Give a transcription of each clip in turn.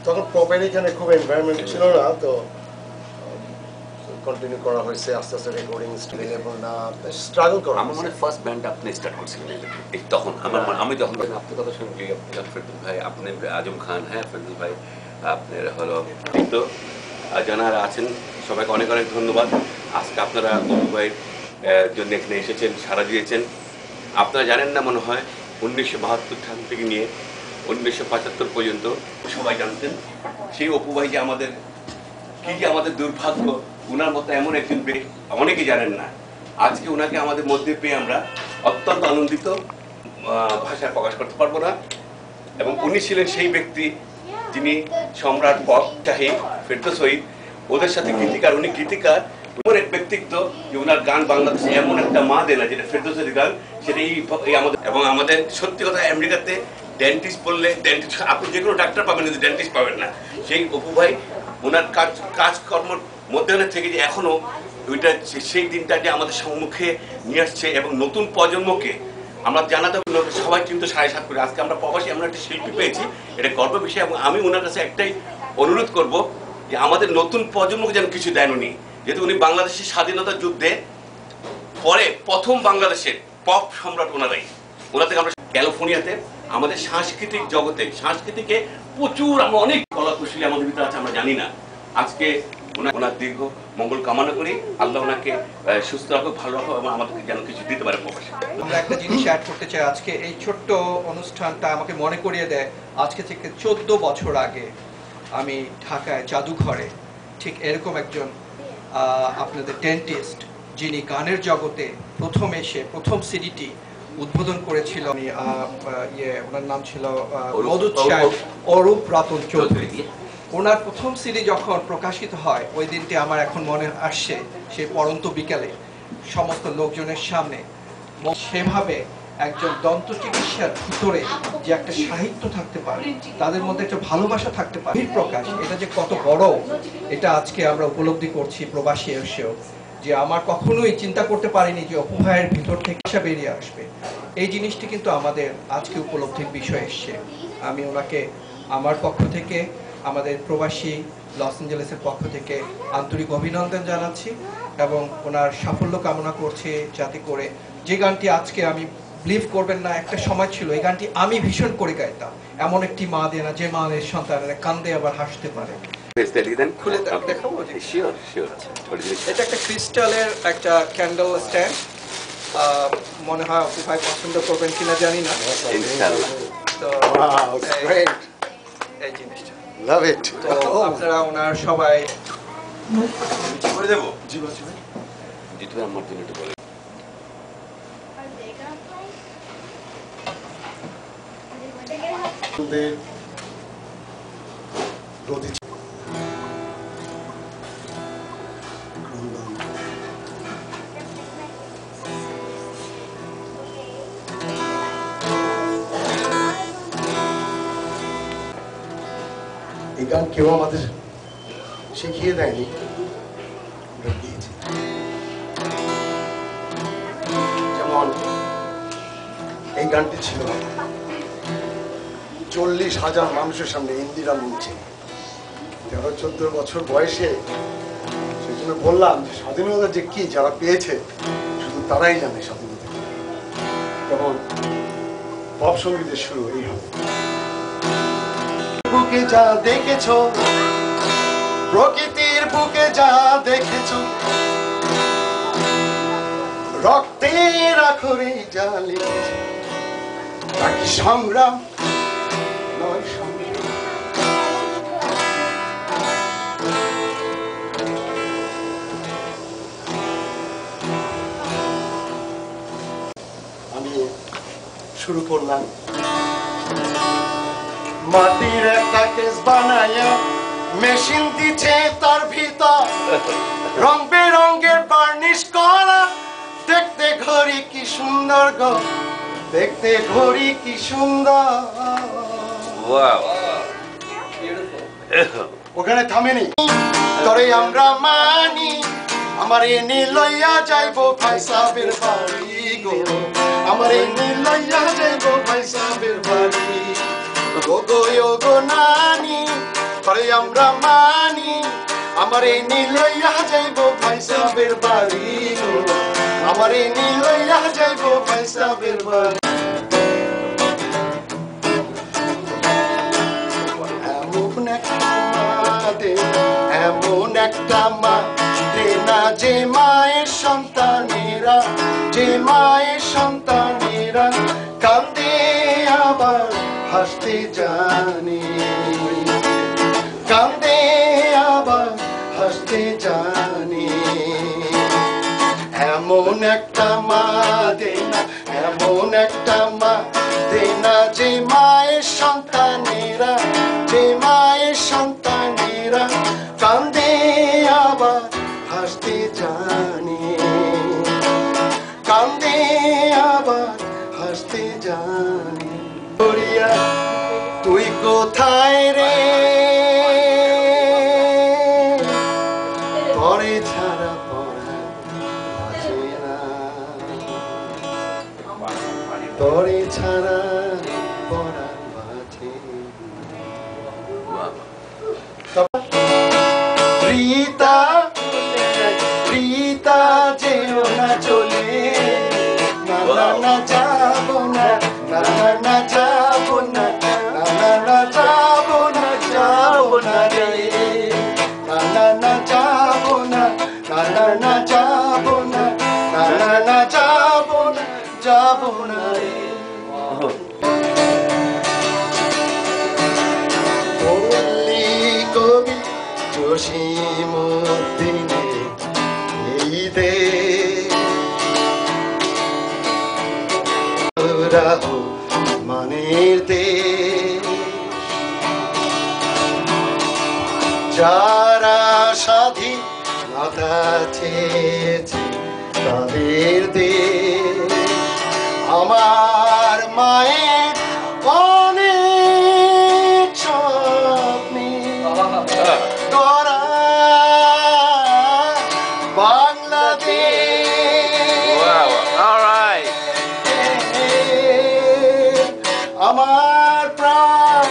তখন পপের এখানে খুব এনভায়রনমেন্ট ছিল না, তো কন্টিনিউ করা হয়েছে আস্তে আস্তে রেকর্ডিং স্টেবল না স্ট্রাগল করা। আমার মনে ফার্স্ট ব্যান্ড আপনি স্টার্ট করছিলেন এই তখন আমার আমি যখন আপনার কথা শুনছি ফেরদৌস ভাই, আপনি আজম খান, হ্যাঁ ফেরদৌস ভাই, আপনার হলো তো যারা আছেন সবাইকে অনেক অনেক ধন্যবাদ। আজকে আপনারা অপু ভাইয়ের জন্য এখানে এসেছেন, সাড়া দিয়েছেন। আপনারা জানেন না মনে হয় 1972 সাল থেকে নিয়ে 1975 পর্যন্ত সবাই জানতেন সেই অপু ভাই যে আমাদের কি যে আমাদের দুর্ভাগ্য, উনার মতো এমন একজন ব্যক্তি অনেকেই জানেন না। আজকে উনাকে আমাদের মধ্যে পেয়ে আমরা অত্যন্ত আনন্দিত, ভাষায় প্রকাশ করতে পারবো না। এবং উনি ছিলেন সেই ব্যক্তি যিনি সম্রাট পপ শাহী, ফেরদৌস শহীদ ওদের সাথে গীতিকার, উনি গীতিকার এমন এক ব্যক্তিত্ব যে ওনার গান বাংলাদেশে এমন একটা মা দেনা যেটা ফেরদৌসের গান, সেটা এই আমাদের। এবং আমাদের সত্যি কথা আমেরিকাতে ডেন্টিস্ট বললে ডেন্টিস্ট আপনি যে কোনো ডাক্তার পাবেন কিন্তু ডেন্টিস্ট পাবেন না। সেই অপু ভাই ওনার কাজকর্মের মধ্যে থেকে যে এখনো ওইটা সেই দিনটা যে আমাদের সম্মুখে নিয়ে আসছে এবং নতুন প্রজন্মকে আমরা জানাতে হবে। সবাই কিন্তু 7.5 করে আজকে আমরা প্রবাসী এমন একটা শিল্পী পেয়েছি, এটা গর্বের বিষয়। এবং আমি ওনার কাছে একটাই অনুরোধ করব যে আমাদের নতুন প্রজন্মকে যেন কিছু দেন উনি, যেহেতু উনি বাংলাদেশের স্বাধীনতা যুদ্ধে পরে প্রথম বাংলাদেশের পপ সম্রাট ওনারাই। ওনার থেকে আমরা ক্যালিফোর্নিয়াতে আমাদের সাংস্কৃতিক জগতে সংস্কৃতিকে প্রচুর আমরা অনেক কলা কুশলী আমাদের ভিতরে আছে, আমরা জানি না। আজকে ওনার দীর্ঘ মঙ্গল কামনা করি, আল্লাহ ওনাকে সুস্থ রাখো, ভালো রাখো এবং আমাদেরকে যেন কিছু দিতে পারে প্রবাসে। আমরা একটা জিনিস অ্যাড করতে চাই। আজকে এই ছোট্ট অনুষ্ঠানটা আমাকে মনে করিয়ে দেয় আজকে থেকে 14 বছর আগে আমি ঢাকায় জাদুঘরে ঠিক এরকম একজন আপনাদের ডেন্টিস্ট, যিনি গানের জগতে প্রথম এসে প্রথম সিডিটি উদ্বোধন করেছিল, ওনার নাম ছিল অরূপ রতন চৌধুরী। ওনার প্রথম সিডি যখন প্রকাশিত হয় ওই দিনটি আমার এখন মনে আসছে, সেই পড়ন্ত বিকেলে সমস্ত লোকজনের সামনে। সেভাবে একজন দন্ত চিকিৎসার ভিতরে যে একটা সাহিত্য থাকতে পারে, তাদের মধ্যে একটা ভালোবাসা থাকতে পারে, প্রকাশ, এটা যে কত বড়, এটা আজকে আমরা উপলব্ধি করছি প্রবাসী এসেও। যে আমার কখনোই চিন্তা করতে পারিনি যে অপু ভাইয়ের ভিতর থেকে বেরিয়ে আসবে, এই জিনিসটি কিন্তু আমাদের আজকে উপলব্ধির বিষয় এসছে। আমি ওনাকে আমার পক্ষ থেকে, আমাদের প্রবাসী লস অ্যাঞ্জেলেসের পক্ষ থেকে আন্তরিক অভিনন্দন জানাচ্ছি এবং ওনার সাফল্য কামনা করছি, যাতে করে যে গানটি আজকে আমি বিলিভ করবেন না, একটা সময় ছিল এই গানটি আমি ভীষণ করে গাইতাম, এমন একটি মা দেনা যে মায়ের সন্তানেরা কান্দে আবার হাসতে পারে। খুলে দেখাবো? এটা একটা ক্রিস্টালের একটা ক্যান্ডেল স্ট্যান্ড, মনে হয় অপু ভাই পছন্দ করবেন কিনা জানি না। তো এই জিনিসটা লাভ ইট। তো আপনারা ওনার সবাই করে দেবো জিতু আমার জন্য একটু বলে। এই গান কেউ আমাদের শিখিয়ে দেয়নি, যেমন এই গানটি ছিল 40,000 মানুষের সামনে ইন্দিরা মঞ্চে 13-14 বছর বয়সে। সেই জন্য বললাম যে স্বাধীনতা যে কি যারা পেয়েছে শুধু তারাই জানে স্বাধীনতা কি। যেমন পপ সঙ্গীতের শুরু এই হবে, বুকে যা দেখেছো, প্রকৃতির বুকে যা দেখেছো, রক্তের আখরে যা লিখেছো, তা কি সংগ্রাম নয় সংগ্রাম। আমি শুরু করলাম, মাটির একটা কেস বানাইয়া মেশিন দিচ্ছে তার ভিতর রং বেরঙের বার্নিশ করা, দেখতে ঘড়ি কি সুন্দর গো, দেখতে ঘড়ি কি সুন্দর। ওখানে থামেনি, তরে আমরা মানি আমার এনে লইয়া যাইব ভাই সাহেবের বাড়ি গো, আমার এনে লইয়া যাইব ভাই সাহেবের বাড়ি গো গো গো নানি। তরে আমরা মানি আমারে নিলইয়া যাইব ভাই সাহেবের বাড়ি গো আমারে নিলইয়া যাইব ভাই সাহেবের বাড়ি এমন একটা মা দে না যে মায়ের সন্তানেরা কান্দে আবার হাসতে জানে কান্দে আবার হাসতে জানে এমন একটা মা দে না এমন একটা মা দে না যে মায়ের সন্তানেরা কান্দে আবার হাসতে জানে কান্দে আবার হাসতে জানে তুই কোথায় রে তরে ছাড়া পড়া আছে না তরে ছাড়া পড়া আছে রীতা রীতা যেও না চলে না না না যাবো না না না না যাবো না না না না যাবো না যাবো না রে না না না যাবো না না না না যাবো না না না না যাবো না যাবো না রে কবি জসীমউদ্দিনে এই দে মানের দেশ যারা স্বাধীনতা চেয়েছে তাদের দেশ আমার মায়ের অনেক স্বপ্নে গড়া বাংলাদেশ আমার প্রাণ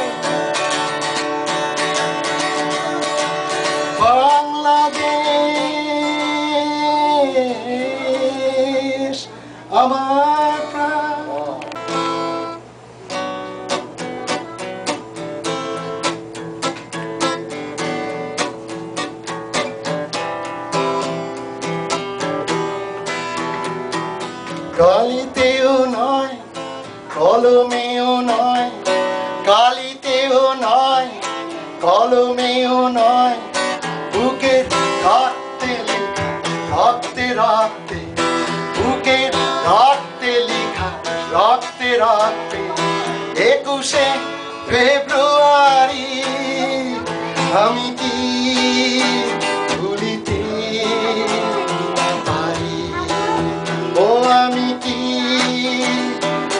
বাংলাদেশ আমার প্রাণ কালিতেও নয় কলমেও নয় কালিতেও নয় কলমেও নয় বুকের রক্তে লেখা রক্তে রক্তে বুকের রক্তে লেখা রক্তে রক্তে 21শে ফেব্রুয়ারি আমি কি ভুলিতে পারি ও আমি কি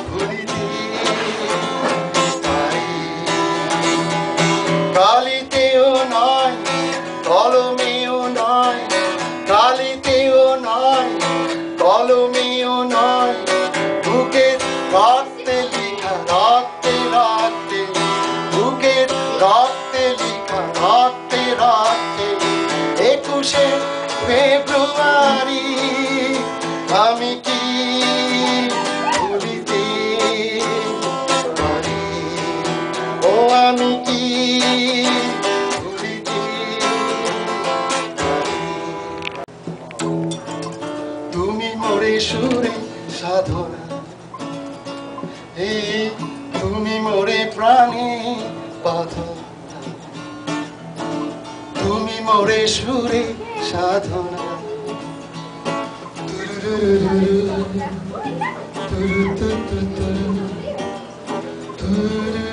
ভুলিতে পারি কালিতেও নয় কলমেও নয় কালিতেও নয় কলমেও নয় বুকের রক্তে লেখা রক্তে রক্তে বুকের রক্তে লেখা রক্তে রক্তে 21শে ফেব্রুয়ারি আমি কি ভুলিতে পারি ও আমি কি ভুলিতে পারি তুমি মোরে সুরে সাধনা এই তুমি মোরে প্রাণে বাঁধনা তুমি মোরে সুরে সাধনা তুরু তুরু তুরু তুরু তুরু